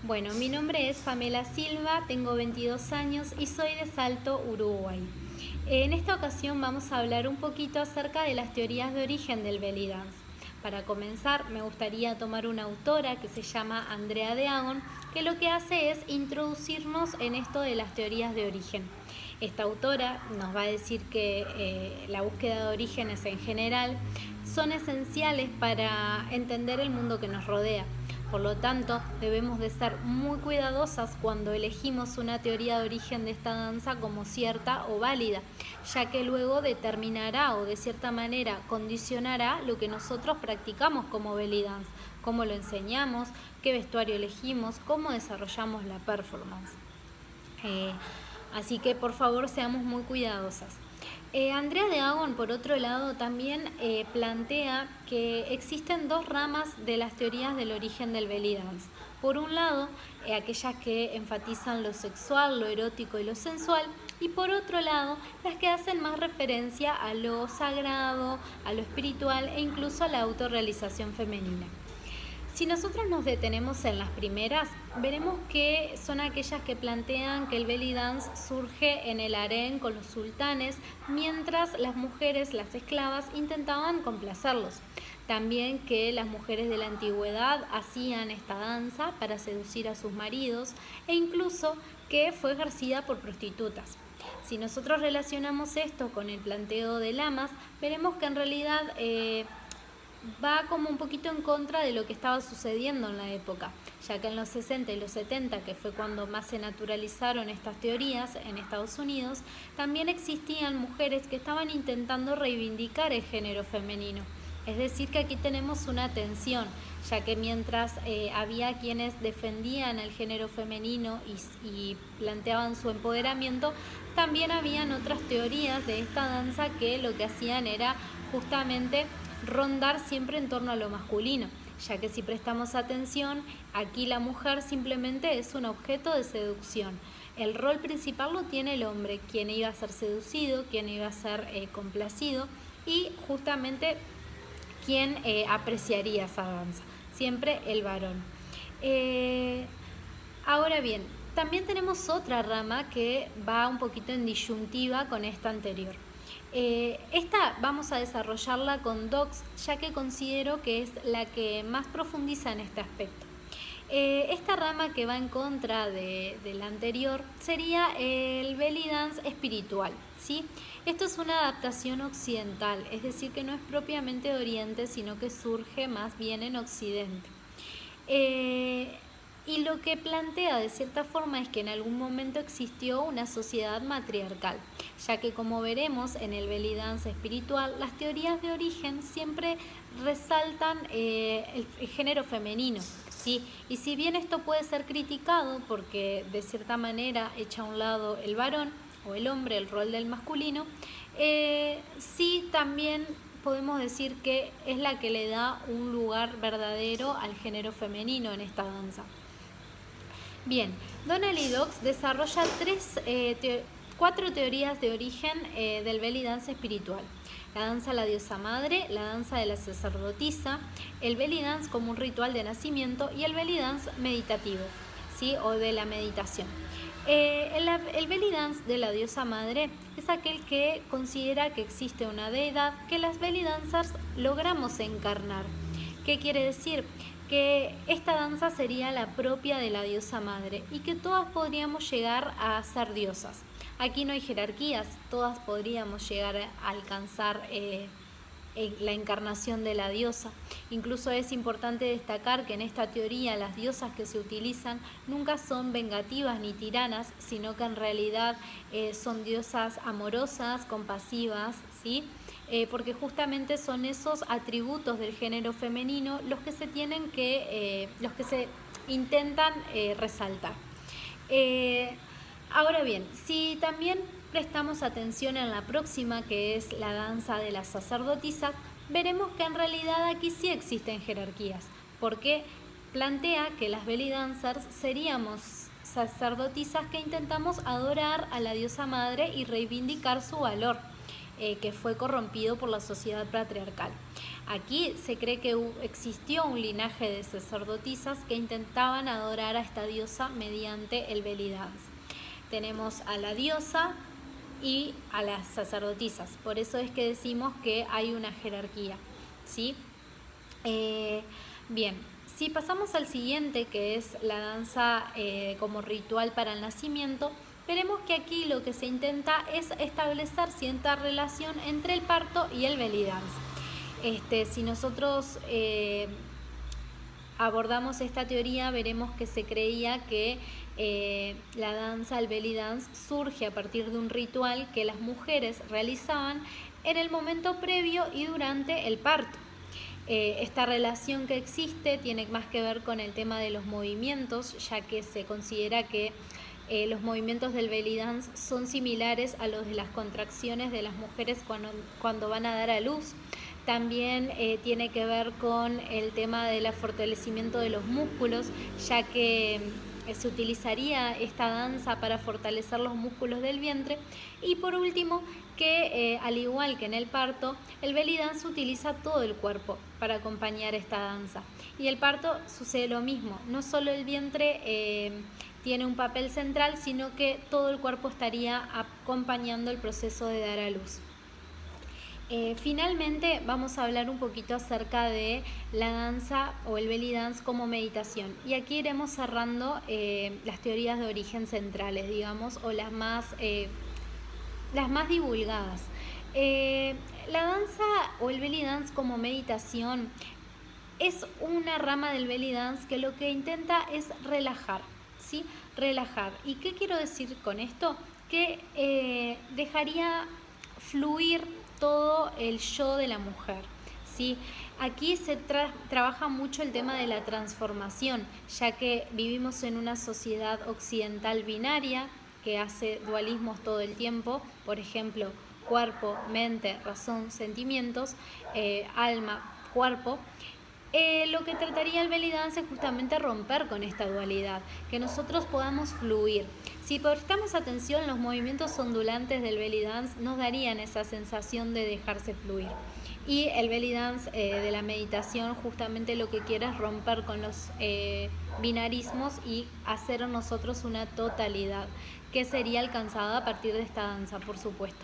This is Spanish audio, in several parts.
Bueno, mi nombre es Pamela Silva, tengo 22 años y soy de Salto, Uruguay. En esta ocasión vamos a hablar un poquito acerca de las teorías de origen del belly dance. Para comenzar, me gustaría tomar una autora que se llama Andrea de Agon, que lo que hace es introducirnos en esto de las teorías de origen. Esta autora nos va a decir que la búsqueda de orígenes en general son esenciales para entender el mundo que nos rodea. Por lo tanto, debemos de ser muy cuidadosas cuando elegimos una teoría de origen de esta danza como cierta o válida, ya que luego determinará o de cierta manera condicionará lo que nosotros practicamos como belly dance, cómo lo enseñamos, qué vestuario elegimos, cómo desarrollamos la performance. Así que por favor seamos muy cuidadosas. Andrea de Agon, por otro lado, también plantea que existen dos ramas de las teorías del origen del belly dance. Por un lado, aquellas que enfatizan lo sexual, lo erótico y lo sensual, y por otro lado, las que hacen más referencia a lo sagrado, a lo espiritual e incluso a la autorrealización femenina. Si nosotros nos detenemos en las primeras, veremos que son aquellas que plantean que el belly dance surge en el harén con los sultanes, mientras las mujeres, las esclavas, intentaban complacerlos. También que las mujeres de la antigüedad hacían esta danza para seducir a sus maridos e incluso que fue ejercida por prostitutas. Si nosotros relacionamos esto con el planteo de Lamas, veremos que en realidad va como un poquito en contra de lo que estaba sucediendo en la época, ya que en los 60 y los 70, que fue cuando más se naturalizaron estas teorías en Estados Unidos, también existían mujeres que estaban intentando reivindicar el género femenino. Es decir, que aquí tenemos una tensión, ya que mientras había quienes defendían el género femenino y planteaban su empoderamiento, también habían otras teorías de esta danza que lo que hacían era justamente rondar siempre en torno a lo masculino, ya que si prestamos atención, aquí la mujer simplemente es un objeto de seducción. El rol principal lo tiene el hombre, quien iba a ser seducido, quien iba a ser complacido y justamente quien apreciaría esa danza, siempre el varón. Ahora bien, también tenemos otra rama que va un poquito en disyuntiva con esta anterior. Esta vamos a desarrollarla con Docs, ya que considero que es la que más profundiza en este aspecto. Esta rama que va en contra de la anterior sería el belly dance espiritual, ¿sí? Esto es una adaptación occidental, es decir, que no es propiamente de Oriente, sino que surge más bien en Occidente. Y lo que plantea de cierta forma es que en algún momento existió una sociedad matriarcal, ya que como veremos en el belly dance espiritual, las teorías de origen siempre resaltan el género femenino, ¿sí? Y si bien esto puede ser criticado porque de cierta manera echa a un lado el varón o el hombre, el rol del masculino, sí también podemos decir que es la que le da un lugar verdadero al género femenino en esta danza. Bien, Donnelly Docs desarrolla cuatro teorías de origen del belly dance espiritual. La danza de la diosa madre, la danza de la sacerdotisa, el belly dance como un ritual de nacimiento y el belly dance meditativo, ¿sí? O de la meditación. El belly dance de la diosa madre es aquel que considera que existe una deidad que las belly dancers logramos encarnar. ¿Qué quiere decir? Que esta danza sería la propia de la diosa madre y que todas podríamos llegar a ser diosas. Aquí no hay jerarquías, todas podríamos llegar a alcanzar la encarnación de la diosa. Incluso es importante destacar que en esta teoría las diosas que se utilizan nunca son vengativas ni tiranas, sino que en realidad son diosas amorosas, compasivas, ¿sí? Porque justamente son esos atributos del género femenino los que se intentan resaltar. Ahora bien, si también prestamos atención en la próxima, que es la danza de las sacerdotisas, veremos que en realidad aquí sí existen jerarquías, porque plantea que las belly dancers seríamos sacerdotisas que intentamos adorar a la diosa madre y reivindicar su valor, que fue corrompido por la sociedad patriarcal. Aquí se cree que existió un linaje de sacerdotisas que intentaban adorar a esta diosa mediante el belly dance. Tenemos a la diosa y a las sacerdotisas, por eso es que decimos que hay una jerarquía, ¿sí? Bien, si pasamos al siguiente, que es la danza como ritual para el nacimiento, veremos que aquí lo que se intenta es establecer cierta relación entre el parto y el belly dance. Si nosotros abordamos esta teoría, veremos que se creía que la danza, el belly dance, surge a partir de un ritual que las mujeres realizaban en el momento previo y durante el parto. Esta relación que existe tiene más que ver con el tema de los movimientos, ya que se considera que los movimientos del belly dance son similares a los de las contracciones de las mujeres cuando van a dar a luz. También tiene que ver con el tema del fortalecimiento de los músculos, ya que se utilizaría esta danza para fortalecer los músculos del vientre. Y por último, que al igual que en el parto, el belly dance utiliza todo el cuerpo para acompañar esta danza. Y el parto sucede lo mismo, no solo el vientre tiene un papel central, sino que todo el cuerpo estaría acompañando el proceso de dar a luz. Finalmente vamos a hablar un poquito acerca de la danza o el belly dance como meditación, y aquí iremos cerrando las teorías de origen centrales, digamos, o las más divulgadas. La danza o el belly dance como meditación es una rama del belly dance que lo que intenta es relajar, ¿sí? Relajar. ¿Y qué quiero decir con esto? Que dejaría fluir todo el yo de la mujer, ¿sí? Aquí se trabaja mucho el tema de la transformación, ya que vivimos en una sociedad occidental binaria que hace dualismos todo el tiempo, por ejemplo, cuerpo, mente, razón, sentimientos, alma, cuerpo. Lo que trataría el belly dance es justamente romper con esta dualidad, que nosotros podamos fluir. Si prestamos atención, los movimientos ondulantes del belly dance nos darían esa sensación de dejarse fluir. Y el belly dance de la meditación justamente lo que quiere es romper con los binarismos y hacer en nosotros una totalidad, que sería alcanzada a partir de esta danza, por supuesto.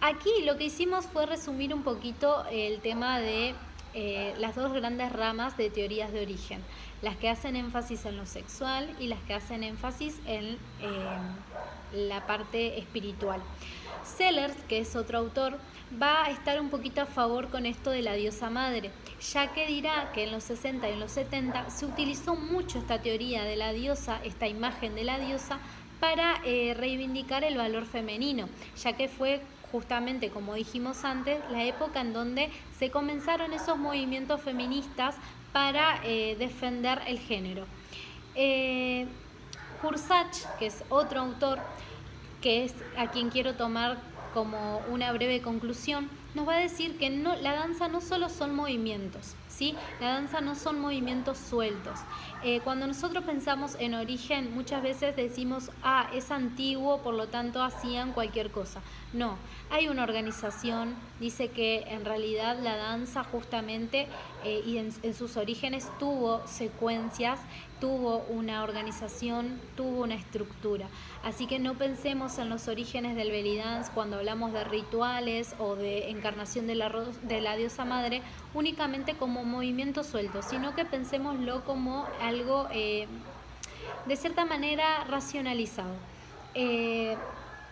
Aquí lo que hicimos fue resumir un poquito el tema de las dos grandes ramas de teorías de origen, las que hacen énfasis en lo sexual y las que hacen énfasis en la parte espiritual. Sellers, que es otro autor, va a estar un poquito a favor con esto de la diosa madre, ya que dirá que en los 60 y en los 70 se utilizó mucho esta teoría de la diosa, esta imagen de la diosa, para reivindicar el valor femenino, ya que fue justamente, como dijimos antes, la época en donde se comenzaron esos movimientos feministas para defender el género. Kursach, que es otro autor, que es a quien quiero tomar como una breve conclusión, nos va a decir que la danza no solo son movimientos, ¿sí? La danza no son movimientos sueltos. Cuando nosotros pensamos en origen, muchas veces decimos, es antiguo, por lo tanto hacían cualquier cosa. No, hay una organización, dice que en realidad la danza justamente y en sus orígenes tuvo secuencias, tuvo una organización, tuvo una estructura. Así que no pensemos en los orígenes del belly dance cuando hablamos de rituales o de encarnación de la diosa madre únicamente como movimiento suelto, sino que pensémoslo como algo de cierta manera racionalizado.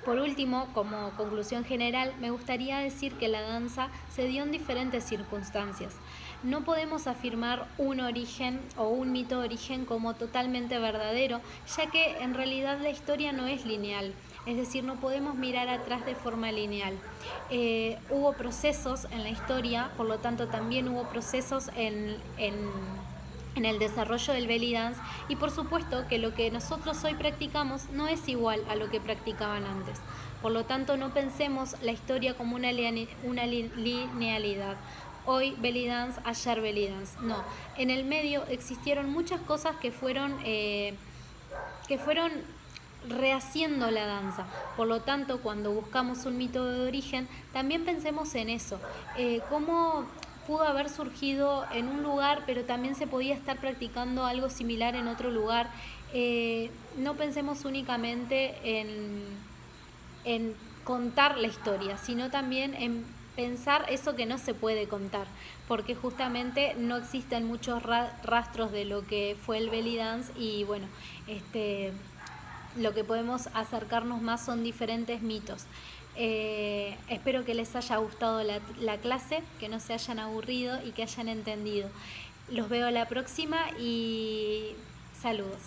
Por último, como conclusión general, me gustaría decir que la danza se dio en diferentes circunstancias. No podemos afirmar un origen o un mito de origen como totalmente verdadero, ya que en realidad la historia no es lineal, es decir, no podemos mirar atrás de forma lineal. Hubo procesos en la historia, por lo tanto también hubo procesos en el desarrollo del belly dance, y por supuesto que lo que nosotros hoy practicamos no es igual a lo que practicaban antes. Por lo tanto, no pensemos la historia como una linealidad. Hoy belly dance, ayer belly dance. No, en el medio existieron muchas cosas que fueron rehaciendo la danza. Por lo tanto, cuando buscamos un mito de origen, también pensemos en eso, cómo pudo haber surgido en un lugar, pero también se podía estar practicando algo similar en otro lugar. No pensemos únicamente en contar la historia, sino también en pensar eso que no se puede contar, porque justamente no existen muchos rastros de lo que fue el belly dance y bueno, lo que podemos acercarnos más son diferentes mitos. Espero que les haya gustado la clase, que no se hayan aburrido y que hayan entendido. Los veo la próxima y saludos.